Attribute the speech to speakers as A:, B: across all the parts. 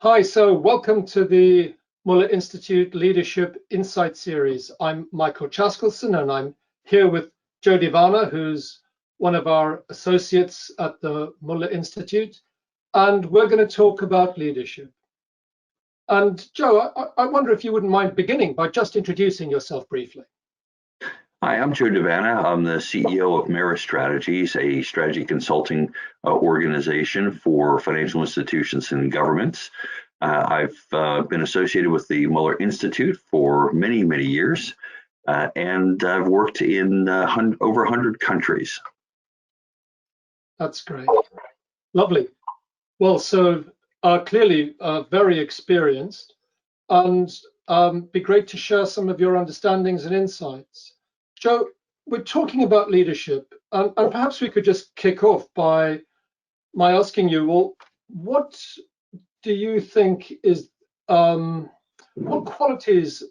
A: Hi, so welcome to the Møller Institute Leadership Insight Series. I'm Michael Chaskalson and I'm here with Joe DiVanna, who's one of our associates at the Møller Institute, and we're going to talk about leadership. And Joe, I wonder if you wouldn't mind beginning by just introducing yourself briefly.
B: Hi, I'm Joe DiVanna. I'm the CEO of Møller Strategies, a strategy consulting organization for financial institutions and governments. I've been associated with the Møller Institute for many, many years, and I've worked in over 100 countries.
A: That's great. Lovely. Well, so clearly very experienced, and be great to share some of your understandings and insights. Joe, we're talking about leadership, and perhaps we could just kick off by asking you, well, what do you think is, what qualities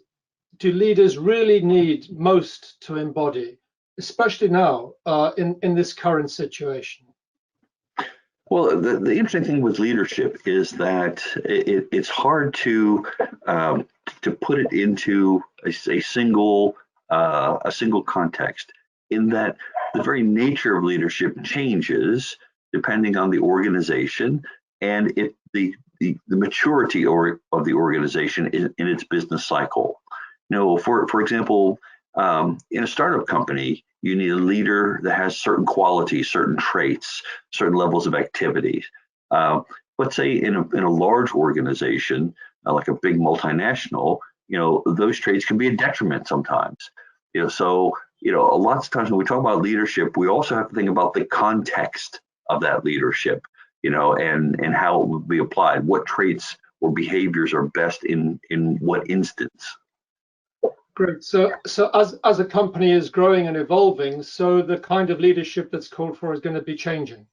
A: do leaders really need most to embody, especially now in this current situation?
B: Well, the interesting thing with leadership is that it's hard to put it into a single context, in that the very nature of leadership changes depending on the organization and the maturity of the organization in its business cycle. You know, for example, in a startup company, you need a leader that has certain qualities, certain traits, certain levels of activity. But say in a large organization, like a big multinational, you know, those traits can be a detriment sometimes. You know, so lots of times when we talk about leadership, we also have to think about the context of that leadership, you know, and how it would be applied. What traits or behaviors are best in what instance?
A: Great. So as a company is growing and evolving, so the kind of leadership that's called for is going to be changing.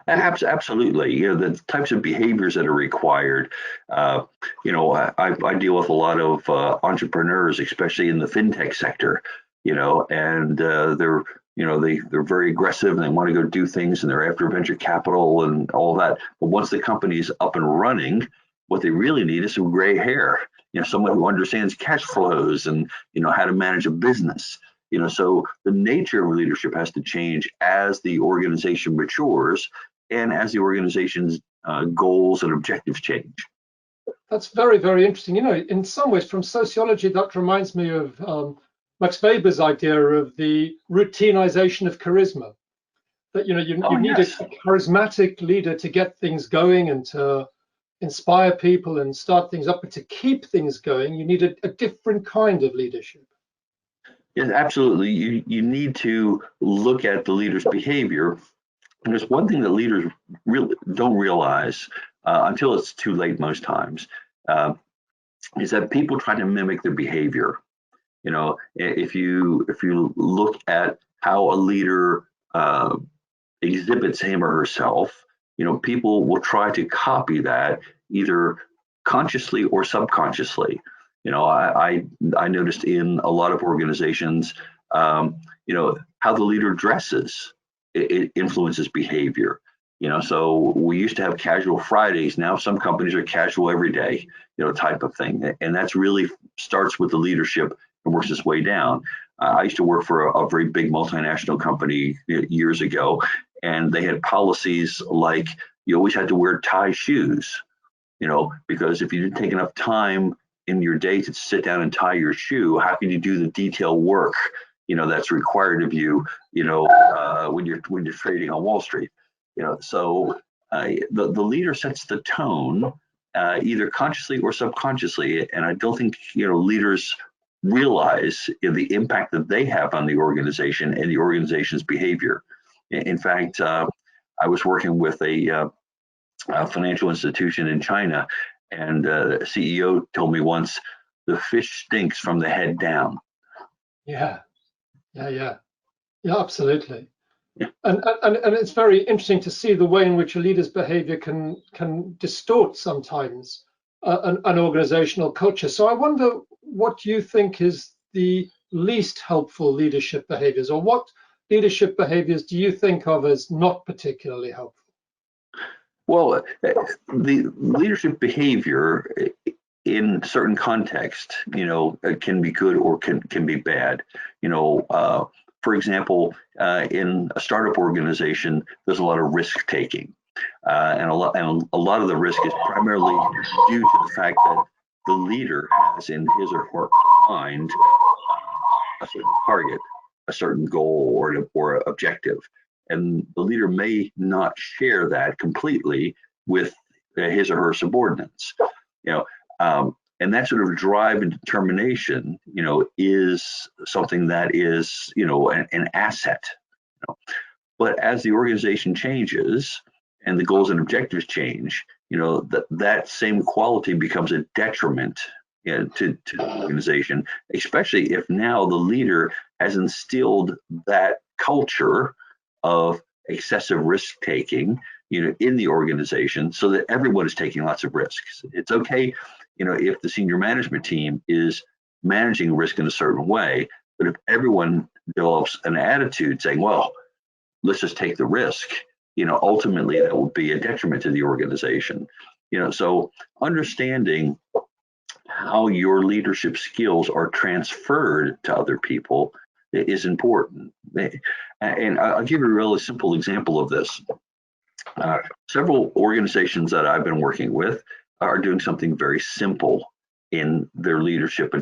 B: Absolutely. You know, the types of behaviors that are required. You know, I deal with a lot of entrepreneurs, especially in the fintech sector. You know, and they're very aggressive and they want to go do things and they're after venture capital and all that. But once the company's up and running, what they really need is some gray hair. You know, someone who understands cash flows and, you know, how to manage a business. You know, so the nature of leadership has to change as the organization matures and as the organization's goals and objectives change.
A: That's very, very interesting. You know, in some ways, from sociology, that reminds me of Max Weber's idea of the routinization of charisma. That, you know, you need a charismatic leader to get things going and to inspire people and start things up, but to keep things going, you need a different kind of leadership.
B: Yeah, absolutely. You need to look at the leader's behavior. And there's one thing that leaders really don't realize until it's too late most times, is that people try to mimic their behavior. You know, if you look at how a leader exhibits him or herself, you know, people will try to copy that either consciously or subconsciously. You know, I noticed in a lot of organizations, you know, how the leader dresses, it influences behavior. You know, so we used to have casual Fridays. Now some companies are casual every day, you know, type of thing. And that's really starts with the leadership and works its way down. I used to work for a very big multinational company years ago, and they had policies like you always had to wear tie shoes, you know, because if you didn't take enough time in your day to sit down and tie your shoe, how can you do the detailed work, you know, that's required of you, you know, when you're trading on Wall Street, you know. So the leader sets the tone, either consciously or subconsciously, and I don't think, you know, leaders realize the impact that they have on the organization and the organization's behavior. In fact, I was working with a financial institution in China, and the CEO told me once, the fish stinks from the head down.
A: Yeah, absolutely. Yeah. And it's very interesting to see the way in which a leader's behavior can distort sometimes an organizational culture. So I wonder what you think is the least helpful leadership behaviors, or what leadership behaviors do you think of as not particularly helpful?
B: Well, the leadership behavior in certain contexts, can be good or can be bad. For example, in a startup organization, there's a lot of risk taking, and a lot of the risk is primarily due to the fact that the leader has in his or her mind a certain target, a certain goal or objective, and the leader may not share that completely with his or her subordinates. You know, and that sort of drive and determination, is something that is, an asset. But as the organization changes and the goals and objectives change, that same quality becomes a detriment, to the organization, especially if now the leader has instilled that culture of excessive risk taking, in the organization, so that everyone is taking lots of risks. It's okay, if the senior management team is managing risk in a certain way, but if everyone develops an attitude saying, well, let's just take the risk, ultimately that will be a detriment to the organization. So understanding how your leadership skills are transferred to other people is important. And I'll give you a really simple example of this. Several organizations that I've been working with are doing something very simple in their leadership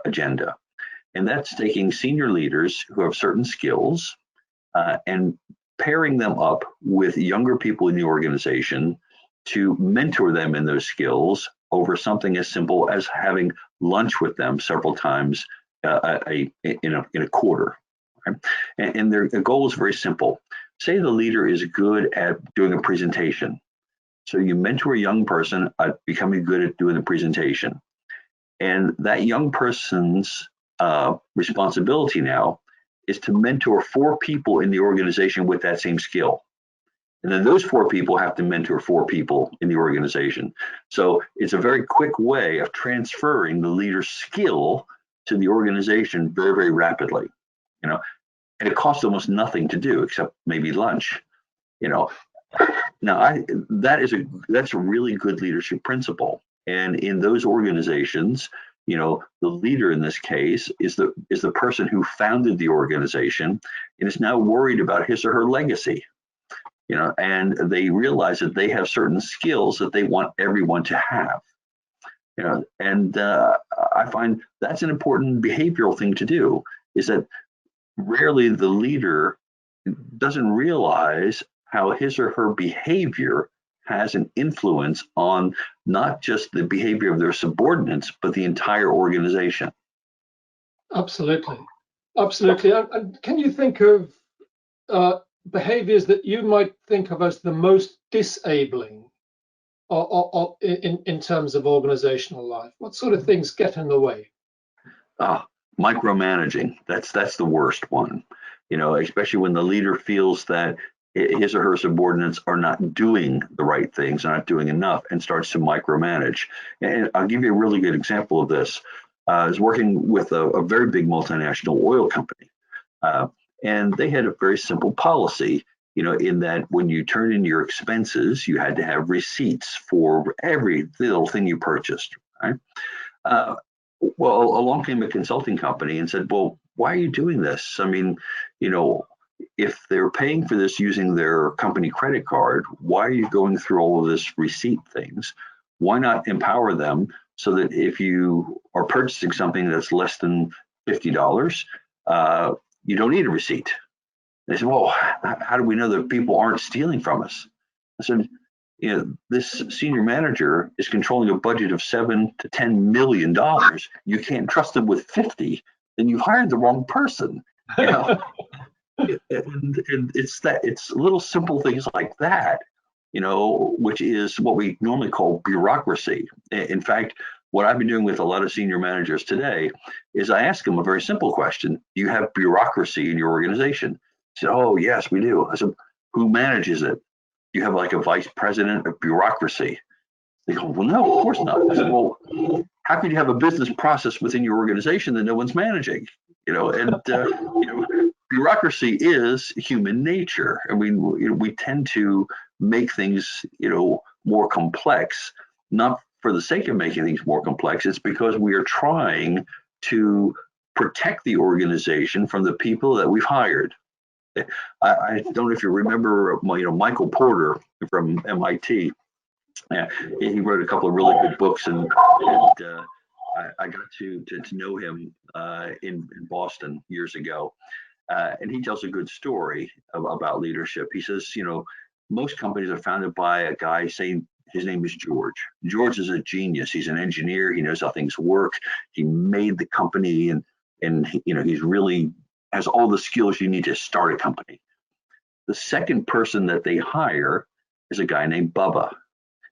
B: agenda. And that's taking senior leaders who have certain skills and pairing them up with younger people in the organization to mentor them in those skills over something as simple as having lunch with them several times in a quarter. Right? And their goal is very simple. Say the leader is good at doing a presentation. So you mentor a young person at becoming good at doing the presentation. And that young person's responsibility now is to mentor 4 people in the organization with that same skill. And then those 4 people have to mentor 4 people in the organization. So it's a very quick way of transferring the leader's skill to the organization very, very rapidly. And it costs almost nothing to do except maybe lunch. Now that's a really good leadership principle. And in those organizations, the leader in this case is the person who founded the organization and is now worried about his or her legacy. And they realize that they have certain skills that they want everyone to have. And I find that's an important behavioral thing to do, is that rarely the leader doesn't realize how his or her behavior has an influence on not just the behavior of their subordinates, but the entire organization.
A: Absolutely. Absolutely. And can you think of behaviors that you might think of as the most disabling in terms of organizational life? What sort of things get in the way?
B: Micromanaging. That's the worst one. Especially when the leader feels that his or her subordinates are not doing the right things, not doing enough, and starts to micromanage. And I'll give you a really good example of this. I was working with a very big multinational oil company, and they had a very simple policy, in that when you turn in your expenses, you had to have receipts for every little thing you purchased, right? Well, along came a consulting company and said, well, why are you doing this? I mean, if they're paying for this using their company credit card, why are you going through all of this receipt things? Why not empower them so that if you are purchasing something that's less than $50, you don't need a receipt? They said, well, how do we know that people aren't stealing from us? I said, this senior manager is controlling a budget of $7 to $10 million. You can't trust them with 50, then you've hired the wrong person. And it's little simple things like that, which is what we normally call bureaucracy. In fact, what I've been doing with a lot of senior managers today is I ask them a very simple question: do you have bureaucracy in your organization? They said, oh, yes, we do. I said, who manages it? Do you have like a vice president of bureaucracy? They go, well, no, of course not. I said, well, how can you have a business process within your organization that no one's managing? Bureaucracy is human nature. I mean, we tend to make things, more complex, not for the sake of making things more complex. It's because we are trying to protect the organization from the people that we've hired. I don't know if you remember, Michael Porter from MIT. He wrote a couple of really good books, and I got to know him in Boston years ago, and he tells a good story about leadership. He says, most companies are founded by a guy saying his name is George. George is a genius. He's an engineer. He knows how things work. He made the company, and he's really has all the skills you need to start a company. The second person that they hire is a guy named Bubba.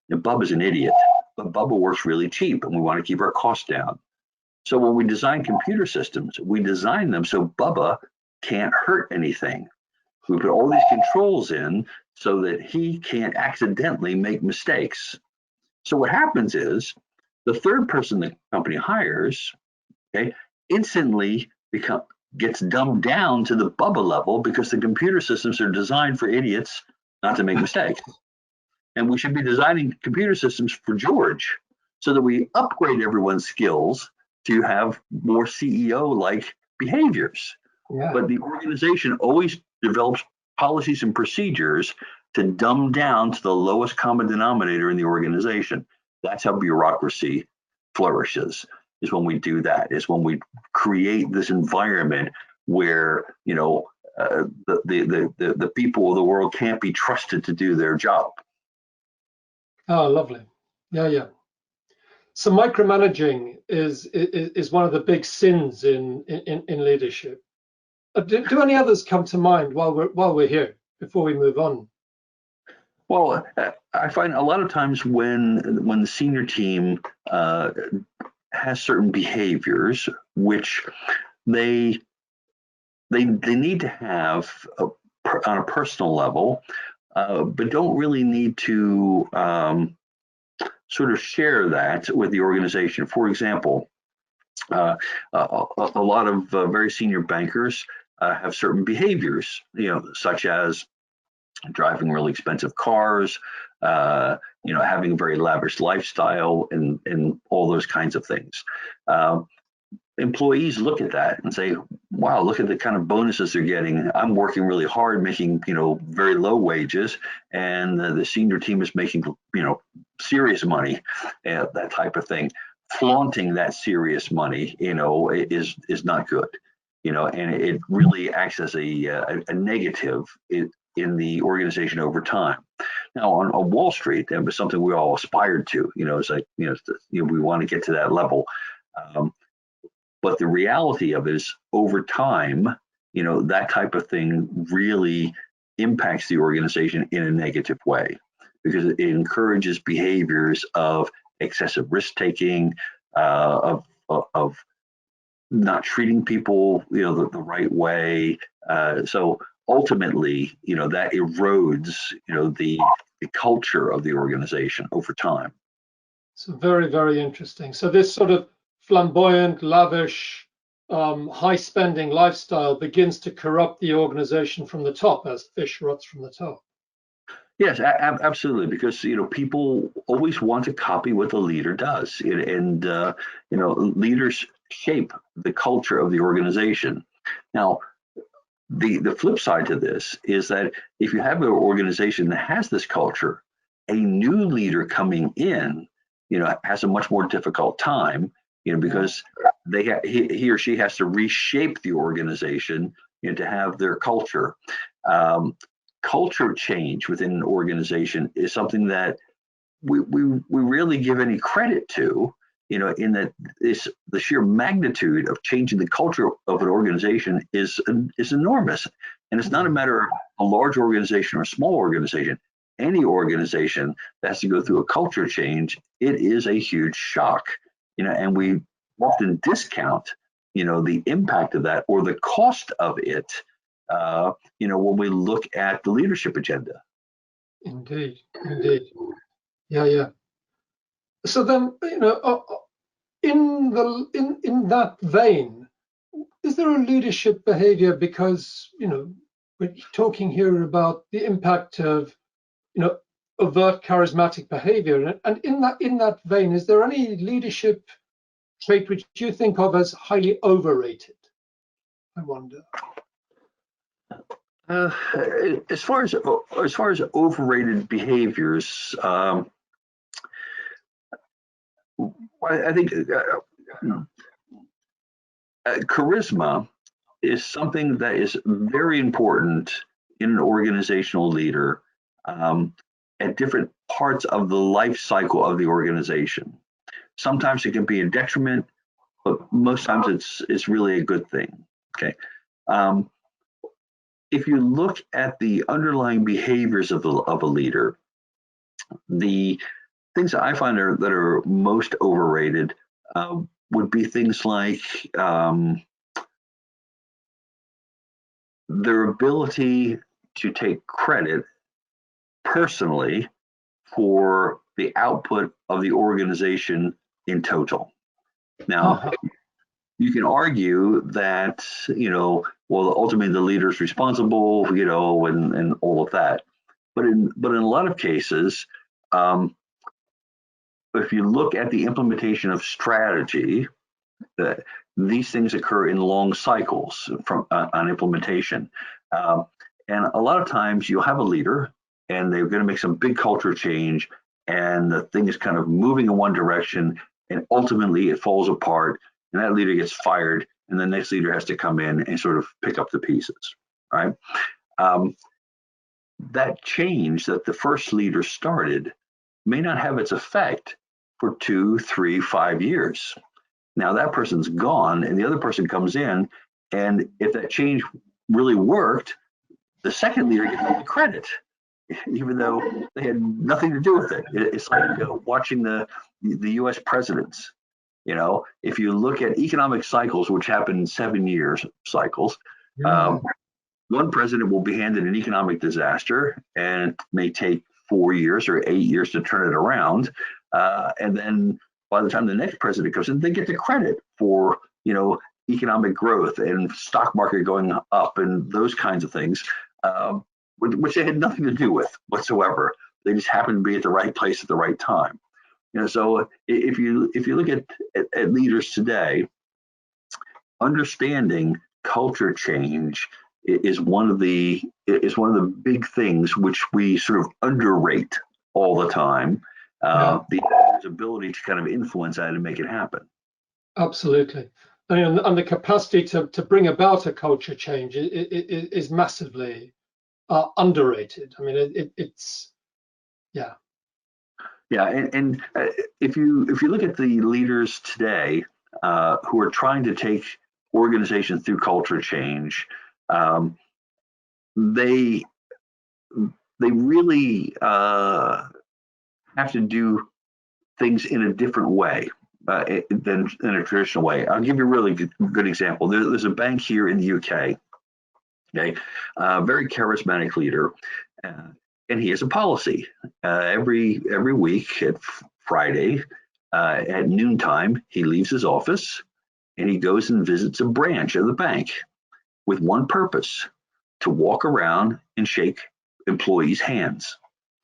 B: Now, Bubba's an idiot, but Bubba works really cheap, and we want to keep our costs down. So when we design computer systems, we design them so Bubba can't hurt anything. We put all these controls in so that he can't accidentally make mistakes. So what happens is the third person the company hires, instantly gets dumbed down to the Bubba level, because the computer systems are designed for idiots not to make mistakes. And we should be designing computer systems for George, so that we upgrade everyone's skills to have more CEO-like behaviors.
A: Yeah.
B: But the organization always develops policies and procedures to dumb down to the lowest common denominator in the organization. That's how bureaucracy flourishes, is when we do that, is when we create this environment where, the people of the world can't be trusted to do their job.
A: Oh, lovely. Yeah. So micromanaging is one of the big sins in leadership. Do any others come to mind while we're here before we move on?
B: Well, I find a lot of times when the senior team has certain behaviors which they need to have on a personal level, but don't really need to sort of share that with the organization. For example, a lot of very senior bankers have certain behaviors, such as driving really expensive cars, having a very lavish lifestyle, and all those kinds of things. Employees look at that and say, wow, look at the kind of bonuses they're getting. I'm working really hard, making, very low wages, and the senior team is making, serious money, that type of thing. Flaunting that serious money, is not good, and it really acts as a negative in the organization over time. Now, on Wall Street, that was something we all aspired to. It's like, we want to get to that level. But the reality of it is, over time, that type of thing really impacts the organization in a negative way, because it encourages behaviors of excessive risk taking, of not treating people, the right way. So ultimately, that erodes, the culture of the organization over time.
A: So very, very interesting. So this sort of flamboyant, lavish, high-spending lifestyle begins to corrupt the organization from the top, as fish rots from the top.
B: Yes, absolutely, because people always want to copy what the leader does, and leaders shape the culture of the organization. Now, the flip side to this is that if you have an organization that has this culture, a new leader coming in, has a much more difficult time, because he or she has to reshape the organization, to have their culture. Culture change within an organization is something that we rarely give any credit to, in that the sheer magnitude of changing the culture of an organization is enormous. And it's not a matter of a large organization or a small organization. Any organization that has to go through a culture change, it is a huge shock, and we often discount, the impact of that or the cost of it, when we look at the leadership agenda.
A: Indeed. Yeah. So then, in that vein, is there a leadership behavior? Because we're talking here about the impact of overt charismatic behavior. And in that vein, is there any leadership trait which you think of as highly overrated? I wonder.
B: As far as overrated behaviors, I think charisma is something that is very important in an organizational leader at different parts of the life cycle of the organization. Sometimes it can be a detriment, but most times it's really a good thing. Okay. If you look at the underlying behaviors of a leader, the things that I find that are most overrated would be things like their ability to take credit personally for the output of the organization in total. Now, you can argue that, well, ultimately the leader is responsible, and all of that. But in a lot of cases, if you look at the implementation of strategy, these things occur in long cycles on implementation. And a lot of times you'll have a leader and they're going to make some big culture change, and the thing is kind of moving in one direction, and ultimately it falls apart, and that leader gets fired, and the next leader has to come in and sort of pick up the pieces, right? That change that the first leader started may not have its effect for 2, 3, 5 years. Now that person's gone and the other person comes in, and if that change really worked, the second leader gets all the credit, even though they had nothing to do with it. It's like watching the U.S. presidents. If you look at economic cycles, which happen in 7-year cycles, one president will be handed an economic disaster, and it may take 4 years or 8 years to turn it around. And then by the time the next president comes in, they get the credit for, economic growth and stock market going up and those kinds of things, which they had nothing to do with whatsoever. They just happened to be at the right place at the right time. So if you look at leaders today, understanding culture change is one of the big things which we sort of underrate all the time. The ability to kind of influence that and make it happen.
A: Absolutely. And the capacity to bring about a culture change is massively underrated. I mean, it's
B: and if you look at the leaders today who are trying to take organizations through culture change, they really have to do things in a different way than in a traditional way. I'll give you a really good example. There's a bank here in the UK, okay, very charismatic leader, and he has a policy. Every week at Friday at noontime, he leaves his office and he goes and visits a branch of the bank with one purpose: to walk around and shake employees' hands.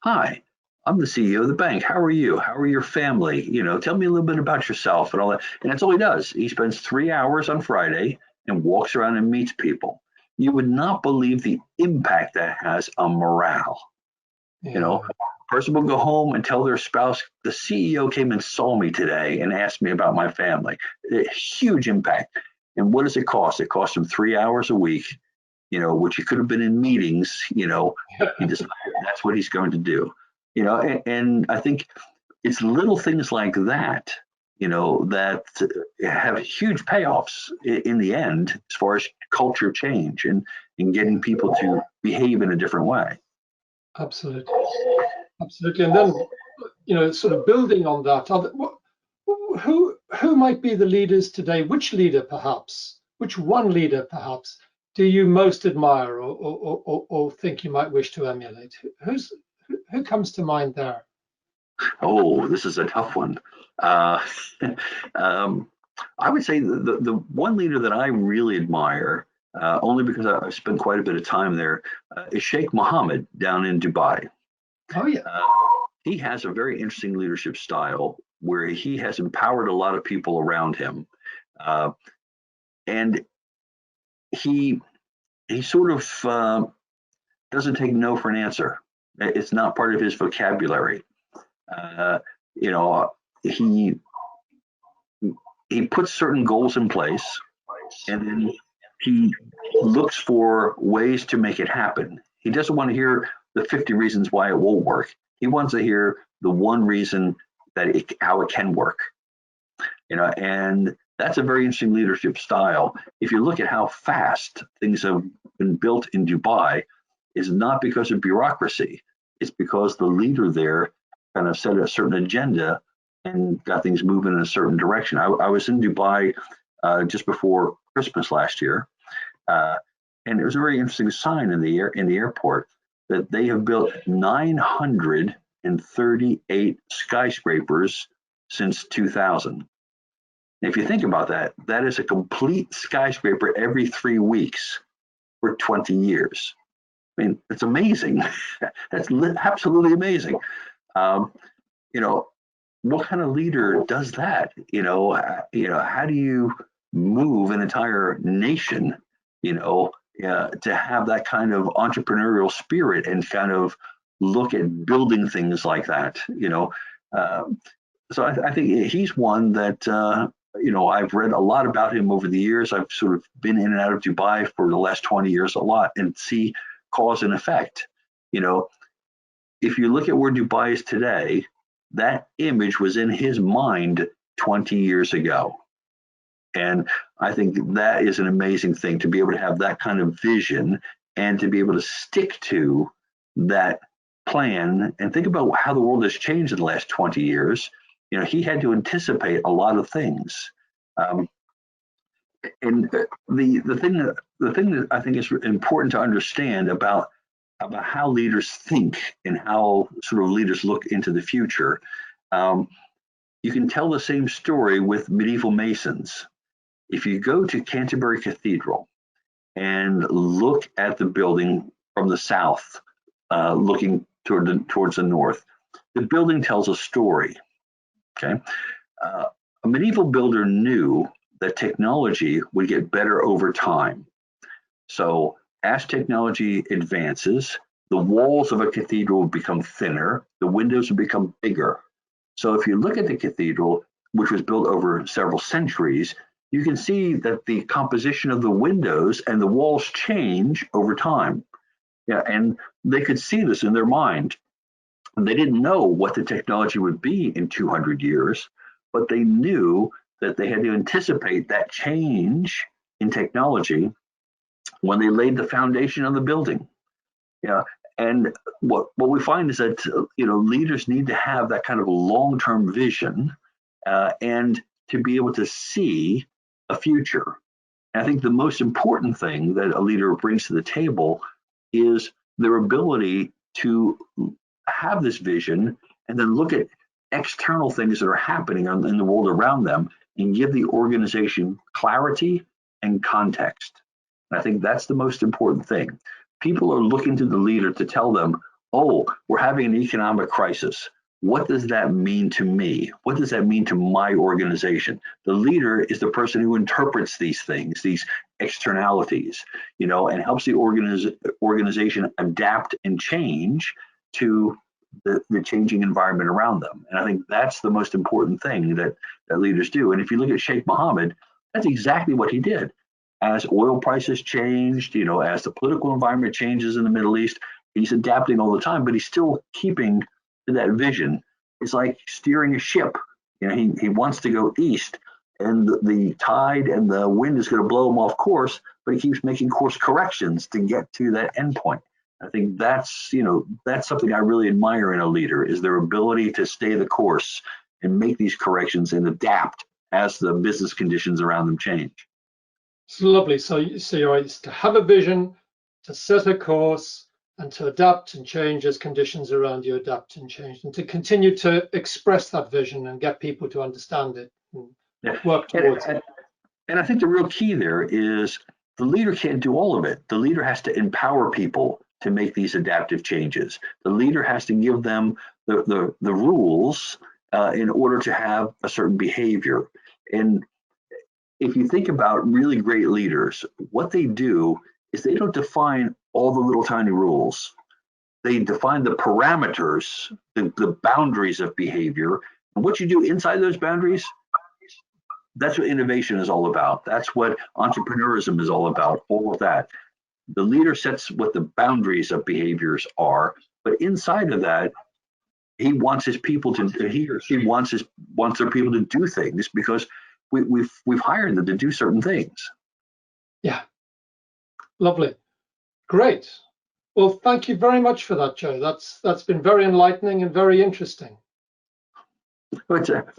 B: Hi, I'm the CEO of the bank. How are you? How are your family? Tell me a little bit about yourself and all that. And that's all he does. He spends 3 hours on Friday and walks around and meets people. You would not believe the impact that has on morale. A person will go home and tell their spouse, the CEO came and saw me today and asked me about my family. A huge impact. And what does it cost? It costs him 3 hours a week, which he could have been in meetings. He decided that's what he's going to do. And I think it's little things like that, that have huge payoffs in the end as far as culture change and getting people to behave in a different way.
A: Absolutely. And then, sort of building on that, who might be the leaders today? Which one leader perhaps do you most admire or think you might wish to emulate? Who comes to mind there?
B: Oh, this is a tough one. I would say the one leader that I really admire, only because I've spent quite a bit of time there, is Sheikh Mohammed down in Dubai.
A: Oh yeah.
B: He has a very interesting leadership style where he has empowered a lot of people around him, and he sort of doesn't take no for an answer. It's not part of his vocabulary. You know, he puts certain goals in place, and then he looks for ways to make it happen. He doesn't want to hear the 50 reasons why it won't work. He wants to hear the one reason that how it can work. You know, and that's a very interesting leadership style. If you look at how fast things have been built in Dubai, it's not because of bureaucracy. It's because the leader there kind of set a certain agenda and got things moving in a certain direction. I was in Dubai just before Christmas last year, and it was a very interesting sign in the airport that they have built 938 skyscrapers since 2000. If you think about that, that is a complete skyscraper every 3 weeks for 20 years. I mean, it's amazing. That's absolutely amazing. You know, what kind of leader does that? How do you move an entire nation, to have that kind of entrepreneurial spirit and kind of look at building things like that, So I think he's one that, I've read a lot about him over the years. I've sort of been in and out of Dubai for the last 20 years a lot and see cause and effect. If you look at where Dubai is today, that image was in his mind 20 years ago. And I think that is an amazing thing to be able to have that kind of vision and to be able to stick to that plan and think about how the world has changed in the last 20 years. He had to anticipate a lot of things. And the thing that I think is important to understand about how leaders think and how sort of leaders look into the future, you can tell the same story with medieval masons. If you go to Canterbury Cathedral and look at the building from the south, looking towards the north, the building tells a story. Okay, a medieval builder knew that technology would get better over time. So as technology advances, the walls of a cathedral will become thinner, the windows will become bigger. So if you look at the cathedral, which was built over several centuries, you can see that the composition of the windows and the walls change over time. Yeah, and they could see this in their mind. And they didn't know what the technology would be in 200 years, but they knew that they had to anticipate that change in technology when they laid the foundation of the building. Yeah, and what we find is that leaders need to have that kind of long-term vision and to be able to see a future. And I think the most important thing that a leader brings to the table is their ability to have this vision and then look at external things that are happening in the world around them and give the organization clarity and context. And I think that's the most important thing. People are looking to the leader to tell them, oh, we're having an economic crisis. What does that mean to me? What does that mean to my organization? The leader is the person who interprets these things, these externalities, and helps the organization adapt and change to the changing environment around them. And I think that's the most important thing that leaders do. And if you look at Sheikh Mohammed, that's exactly what he did. As oil prices changed, as the political environment changes in the Middle East, he's adapting all the time, but he's still keeping to that vision. It's like steering a ship. He wants to go east, and the tide and the wind is going to blow him off course, but he keeps making course corrections to get to that endpoint. I think that's something I really admire in a leader, is their ability to stay the course and make these corrections and adapt as the business conditions around them change.
A: It's lovely. So you're right, to have a vision, to set a course, and to adapt and change as conditions around you adapt and change, and to continue to express that vision and get people to understand it and work towards it.
B: And I think the real key there is the leader can't do all of it. The leader has to empower people to make these adaptive changes. The leader has to give them the rules in order to have a certain behavior. And if you think about really great leaders, what they do is they don't define all the little tiny rules. They define the parameters, the boundaries of behavior. And what you do inside those boundaries, that's what innovation is all about. That's what entrepreneurism is all about, all of that. The leader sets what the boundaries of behaviors are, but inside of that, he wants his people to, he or she wants their people to do things because we've hired them to do certain things.
A: Yeah, lovely, great. Well, thank you very much for that, Joe. That's been very enlightening and very interesting.
B: Leadership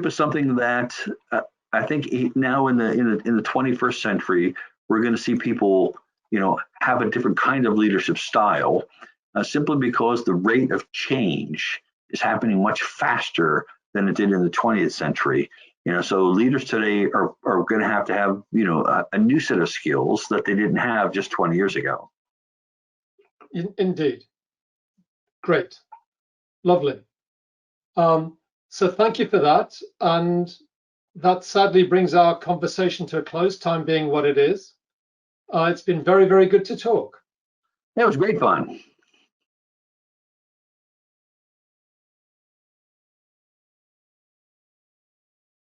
B: is something that I think now in the 21st century we're going to see people, have a different kind of leadership style, simply because the rate of change is happening much faster than it did in the 20th century. So leaders today are going to have a new set of skills that they didn't have just 20 years ago.
A: Indeed. Great. Lovely. So thank you for that. And that sadly brings our conversation to a close, time being what it is. It's been very, very good to talk.
B: It was great fun.